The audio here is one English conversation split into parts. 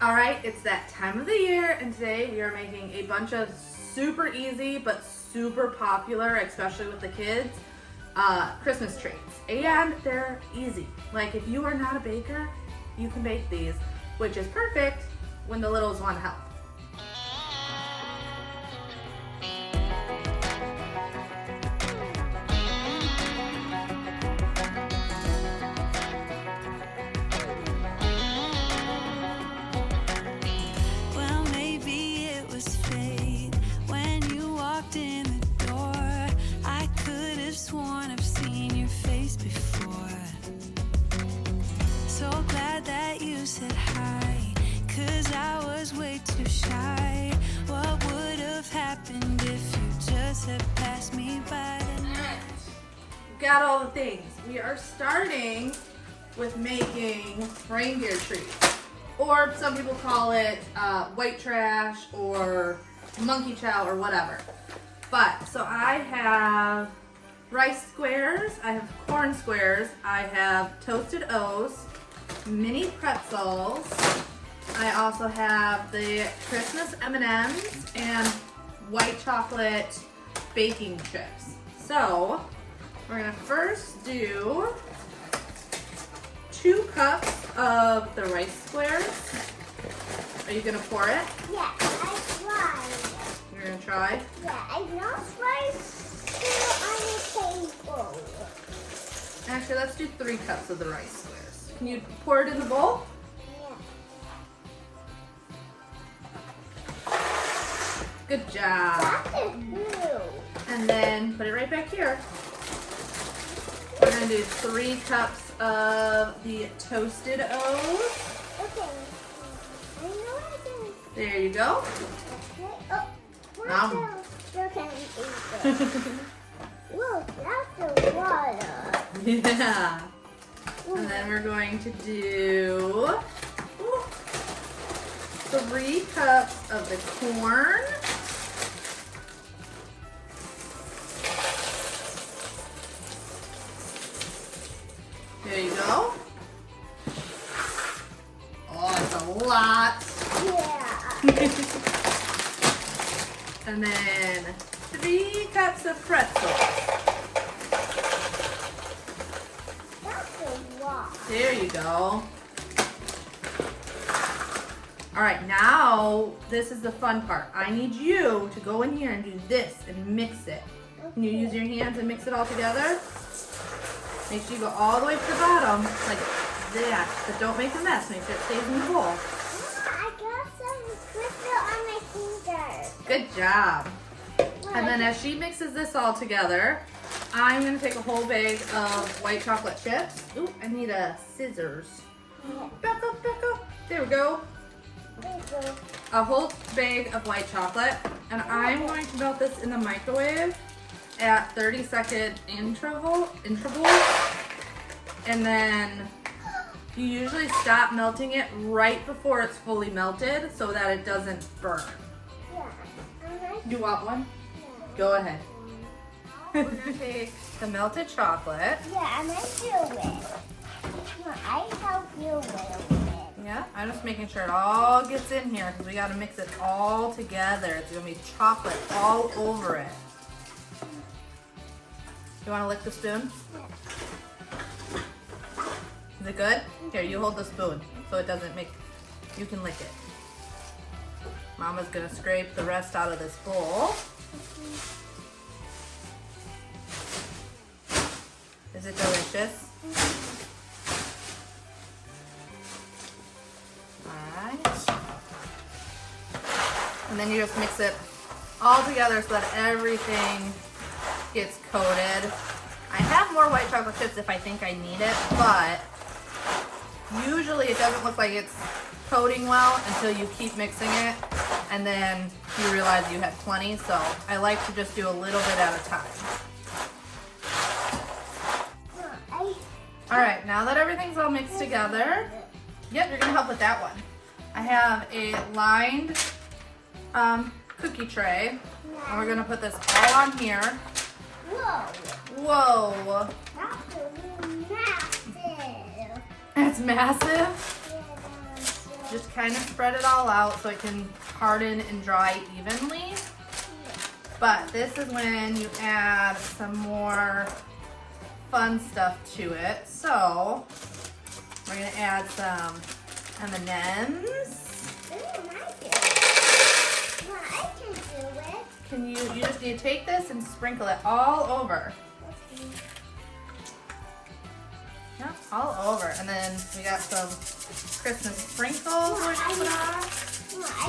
All right, it's that time of the year, and today we are making a bunch of super easy but super popular, especially with the kids, Christmas treats. And they're easy. Like if you are not a baker, you can bake these, which is perfect when the littles want help. Said hi, 'cause I was way too shy. What would have happened if you just had passed me by? Alright, got all the things. We are starting with making reindeer treats, or some people call it white trash or monkey chow or whatever. But so I have rice squares, I have corn squares, I have toasted O's, mini pretzels. I also have the Christmas M&Ms and white chocolate baking chips. So we're gonna first do 2 cups of the rice squares. Are you gonna pour it? Yeah, I tried. You're gonna try? Yeah, I know rice on the table. Actually, let's do 3 cups of the rice squares. Can you pour it in the bowl? Yeah. Good job. That's blue. And then put it right back here. We're gonna do 3 cups of the toasted O's. Okay. I know I can. There you go. Okay. Oh, okay. Look, that's the water. Yeah. And then we're going to do 3 cups of the corn. There you go. Oh, it's a lot. Yeah. And then 3 cups of pretzels. There you go. All right, now this is the fun part. I need you to go in here and do this and mix it. Can you use your hands and mix it all together? Make sure you go all the way to the bottom, like that. But don't make a mess. Make sure it stays in the bowl. I got some crystal on my fingers. Good job. And then as she mixes this all together, I'm going to take a whole bag of white chocolate chips. Ooh, I need a scissors. Back up, back up. There we go. A whole bag of white chocolate. And I'm going to melt this in the microwave at 30-second intervals. And then you usually stop melting it right before it's fully melted so that it doesn't burn. Yeah. You want one? Go ahead. We're gonna take the melted chocolate. Yeah, I'm gonna do it. No, I help you with it. Yeah, I'm just making sure it all gets in here because we gotta mix it all together. It's gonna be chocolate all over it. You wanna lick the spoon? Yeah. Is it good? Here, you hold the spoon so it doesn't make, you can lick it. Mama's gonna scrape the rest out of this bowl. Is it delicious? Alright. And then you just mix it all together so that everything gets coated. I have more white chocolate chips if I think I need it, but usually it doesn't look like it's coating well until you keep mixing it and then you realize you have plenty, so I like to just do a little bit at a time. All right, now that everything's all mixed together, yep, you're gonna help with that one. I have a lined cookie tray, and we're gonna put this all on here. Whoa. Whoa. That's massive. It's massive? Just kind of spread it all out so it can harden and dry evenly. But this is when you add some more fun stuff to it. So we're gonna add some M&Ms. I can do it. You just need to take this and sprinkle it all over. Yep, all over. And then we got some Christmas sprinkles we're gonna put on. I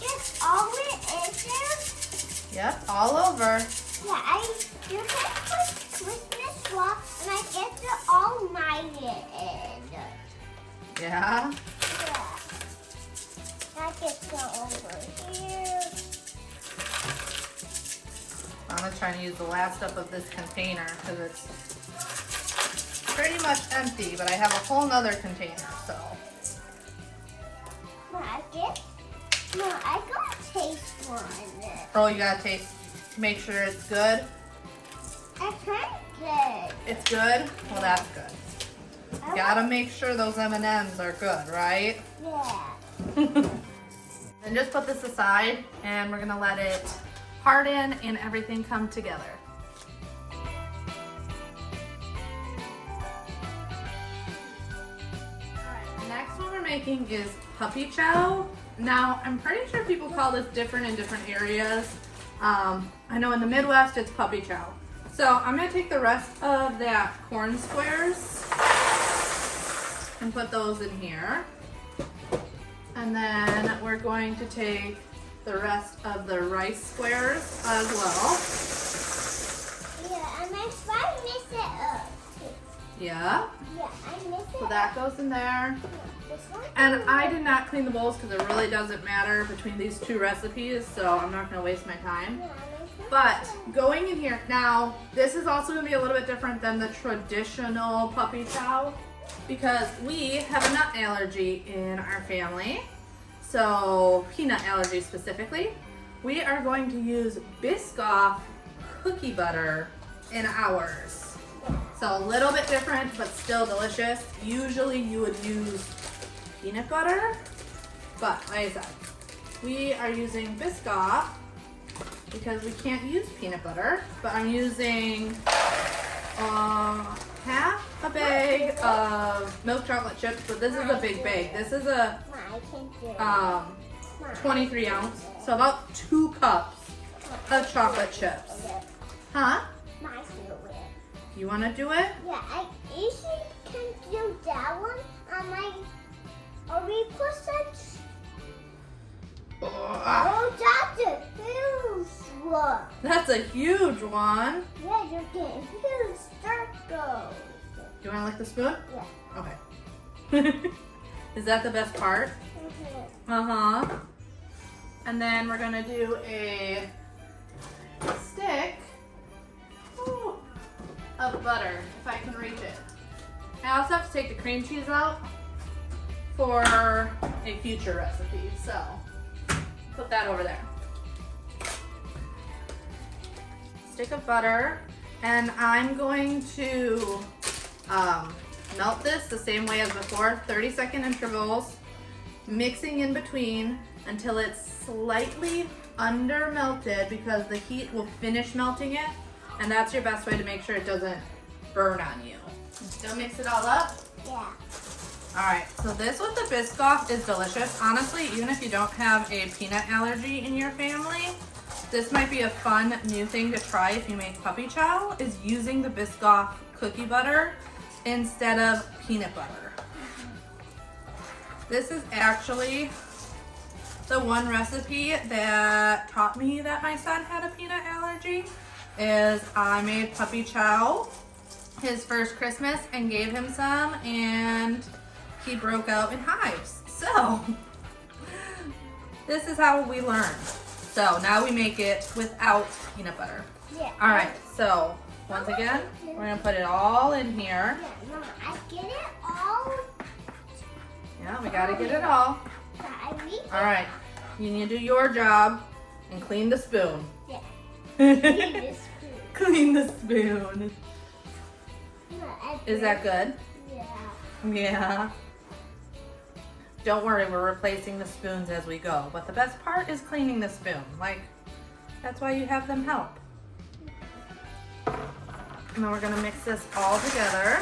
get all it in there. Yep, all over. Yeah, you can put Christmas swap and I get it all mine in. Yeah. Yeah. I get some over here. I'm gonna try to use the last up of this container because it's pretty much empty, but I have a whole nother container, so. I gotta taste one. Oh, you gotta taste, make sure it's good. I tried it. It's good? Well, that's good. You gotta make sure those M&Ms are good, right? Yeah. Then just put this aside and we're gonna let it harden and everything come together. Alright, the next one we're making is puppy chow. Now, I'm pretty sure people call this different in different areas. I know in the Midwest it's puppy chow. So I'm gonna take the rest of that corn squares and put those in here. And then we're going to take the rest of the rice squares as well. Yeah, and I try to mix it up. Yeah. Yeah, I mix it So up. that goes in there. Yeah, this one. And I did not clean the bowls because it really doesn't matter between these two recipes, so I'm not going to waste my time. Yeah, But going in here, now this is also going to be a little bit different than the traditional puppy chow because we have a nut allergy in our family. So peanut allergy specifically. We are going to use Biscoff cookie butter in ours. So a little bit different, but still delicious. Usually you would use peanut butter, but like I said, we are using Biscoff because we can't use peanut butter, but I'm using half a bag of milk chocolate chips, but this is a big bag. This is a I can do it. 23 ounce, so about 2 cups of chocolate chips. Huh? My favorite. You want to do it? Yeah, I usually can do that one on my 3%. Oh, that's a huge one. That's a huge one. Yeah, you're getting huge circles. Do you want to lick the spoon? Yeah. Okay. Is that the best part? Uh-huh. And then we're gonna do a stick of butter, if I can reach it. I also have to take the cream cheese out for a future recipe, so put that over there. Stick of butter, and I'm going to melt this the same way as before, 30-second intervals, mixing in between until it's slightly under melted because the heat will finish melting it, and that's your best way to make sure it doesn't burn on you. Still mix it all up? Yeah. Alright, so this with the Biscoff is delicious. Honestly, even if you don't have a peanut allergy in your family, this might be a fun new thing to try if you make puppy chow, is using the Biscoff cookie butter instead of peanut butter. This is actually the one recipe that taught me that my son had a peanut allergy. Is I made puppy chow his first Christmas and gave him some, and he broke out in hives. So this is how we learned. So now we make it without peanut butter. Yeah. All right, so once again, we're gonna put it all in here. Yeah, Mama, I get it all. Yeah, we gotta get it all. I read it. All right, you need to do your job and clean the spoon. Yeah. Read this food. Clean the spoon. Yeah, Is that good? Yeah. Yeah. don't worry, we're replacing the spoons as we go. But the best part is cleaning the spoon. Like, that's why you have them help. And then we're gonna mix this all together.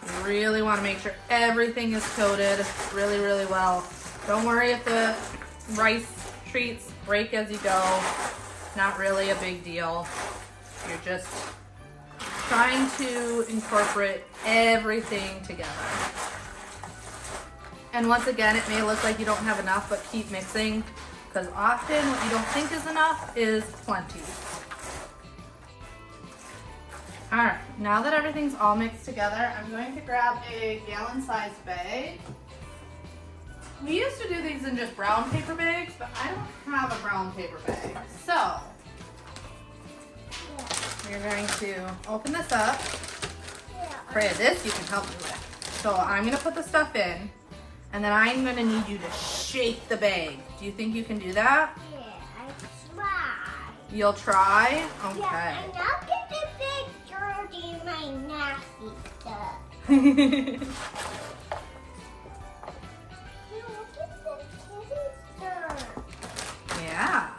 You really wanna make sure everything is coated really, really well. Don't worry if the rice treats break as you go. Not really a big deal. You're just trying to incorporate everything together. And once again, it may look like you don't have enough, but keep mixing, because often what you don't think is enough is plenty. All right, now that everything's all mixed together, I'm going to grab a gallon-sized bag. We used to do these in just brown paper bags, but I don't have a brown paper bag. So, we're going to open this up. Freya, this you can help me with. So I'm gonna put the stuff in, and then I'm gonna need you to shake the bag. Do you think you can do that? Yeah, I try. You'll try? Okay. Yeah, and I'll get the big dirty in my nasty stuff. Yeah.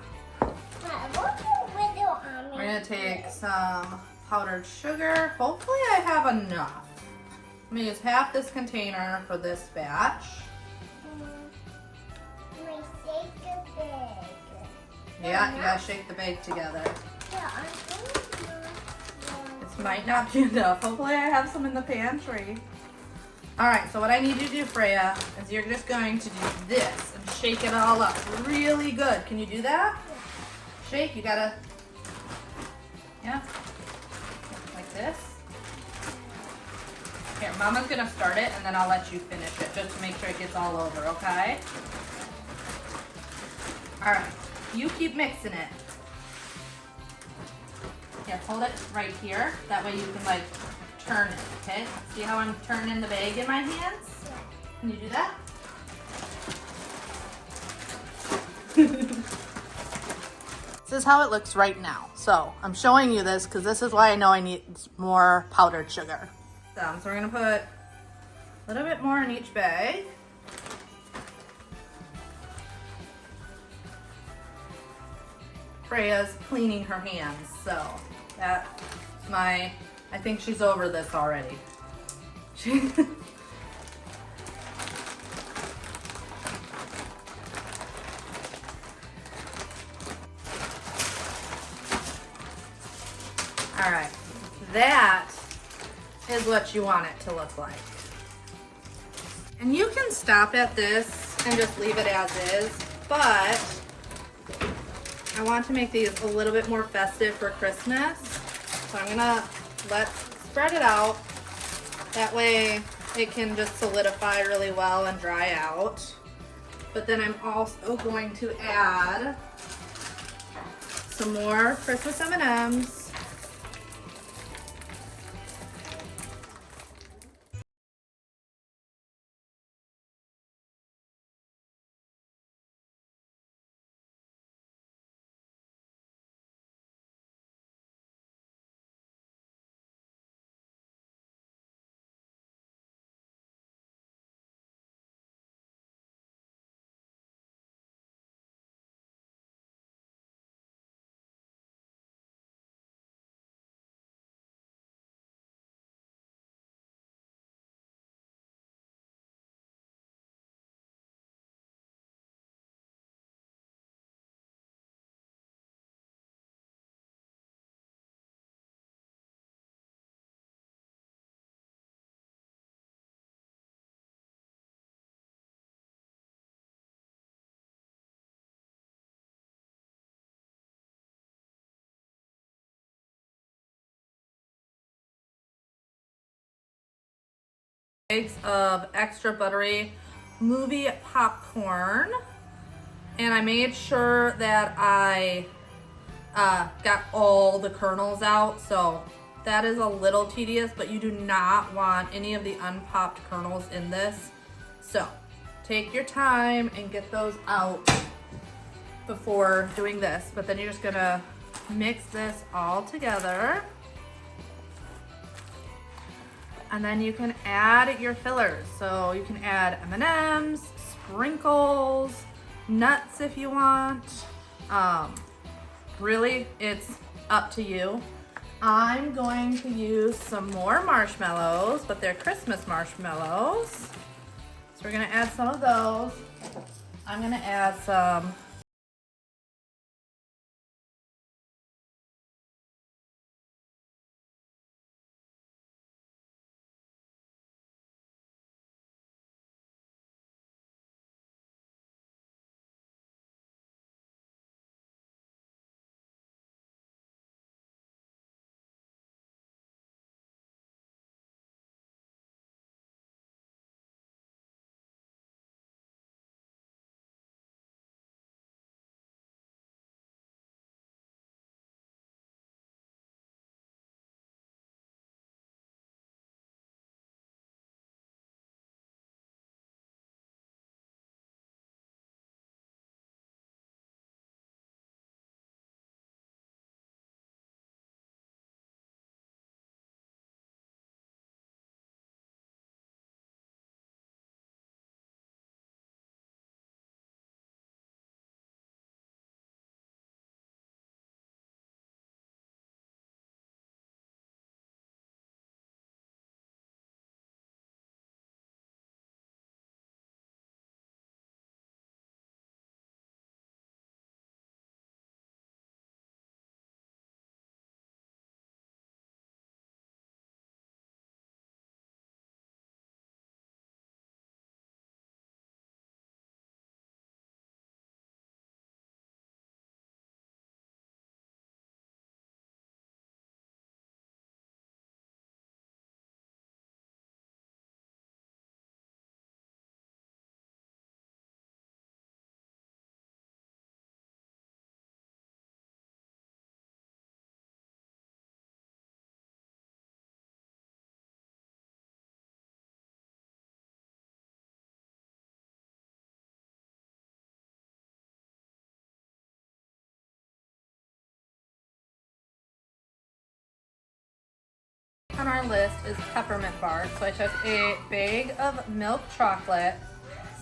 We're gonna take some powdered sugar. Hopefully I have enough. I'm gonna use half this container for this batch. Yeah, you gotta shake the bag together. This might not be enough. Hopefully I have some in the pantry. Alright, so what I need you to do, Freya, is you're just going to do this and shake it all up really good. Can you do that? Shake, you gotta, yeah, like this. Here, Mama's gonna start it and then I'll let you finish it just to make sure it gets all over, okay? Alright, you keep mixing it. Here, hold it right here. That way you can like turn it, okay? See how I'm turning the bag in my hands? Can you do that? This is how it looks right now. So I'm showing you this because this is why I know I need more powdered sugar. So we're gonna put a little bit more in each bag. Freya's cleaning her hands, so that's my, I think she's over this already. All right, that is what you want it to look like. And you can stop at this and just leave it as is, but I want to make these a little bit more festive for Christmas. So I'm gonna spread it out. That way it can just solidify really well and dry out. But then I'm also going to add some more Christmas M&Ms. Bags of extra buttery movie popcorn, and I made sure that I got all the kernels out, so that is a little tedious, but you do not want any of the unpopped kernels in this. So take your time and get those out before doing this, but then you're just gonna mix this all together. And then you can add your fillers. So you can add M&Ms, sprinkles, nuts if you want. Really, it's up to you. I'm going to use some more marshmallows, but they're Christmas marshmallows. So we're gonna add some of those. I'm gonna add some on our list is peppermint bark. So I took a bag of milk chocolate.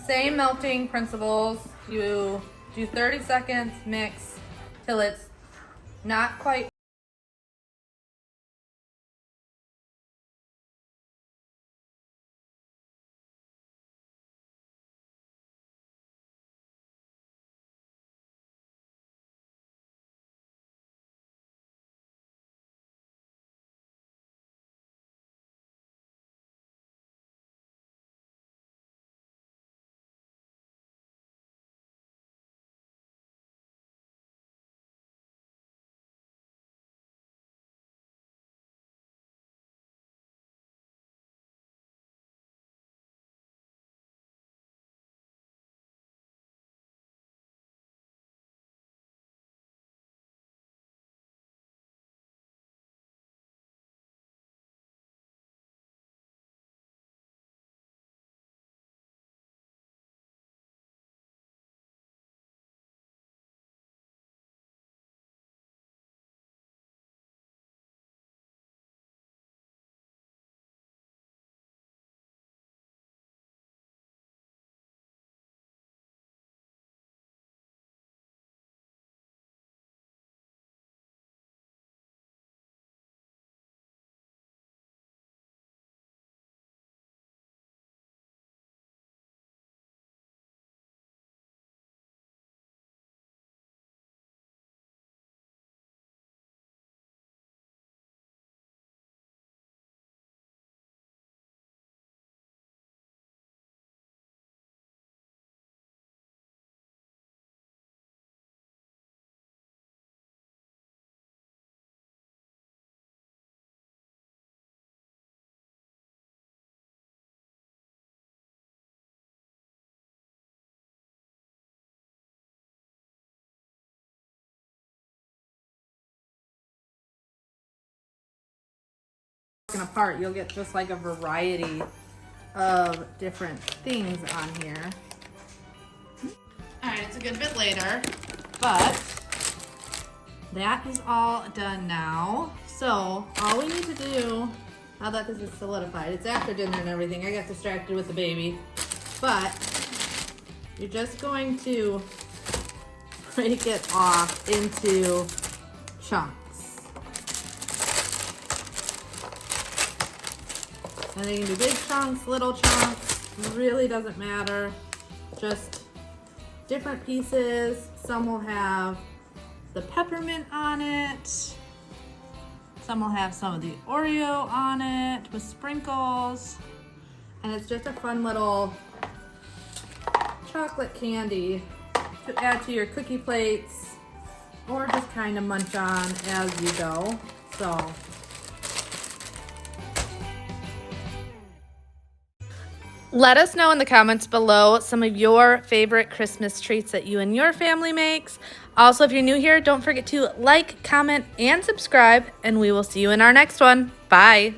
Same melting principles. You do 30 seconds, mix till it's not quite apart. You'll get just like a variety of different things on here. All right, it's a good bit later, but that is all done now. So all we need to do Now that this is solidified, it's after dinner and everything. I got distracted with the baby. But you're just going to break it off into chunks. And they can be big chunks, little chunks, really doesn't matter. Just different pieces. Some will have the peppermint on it. Some will have some of the Oreo on it with sprinkles. And it's just a fun little chocolate candy to add to your cookie plates or just kind of munch on as you go. So let us know in the comments below some of your favorite Christmas treats that you and your family makes. Also, if you're new here, don't forget to like, comment, and subscribe, and we will see you in our next one. Bye.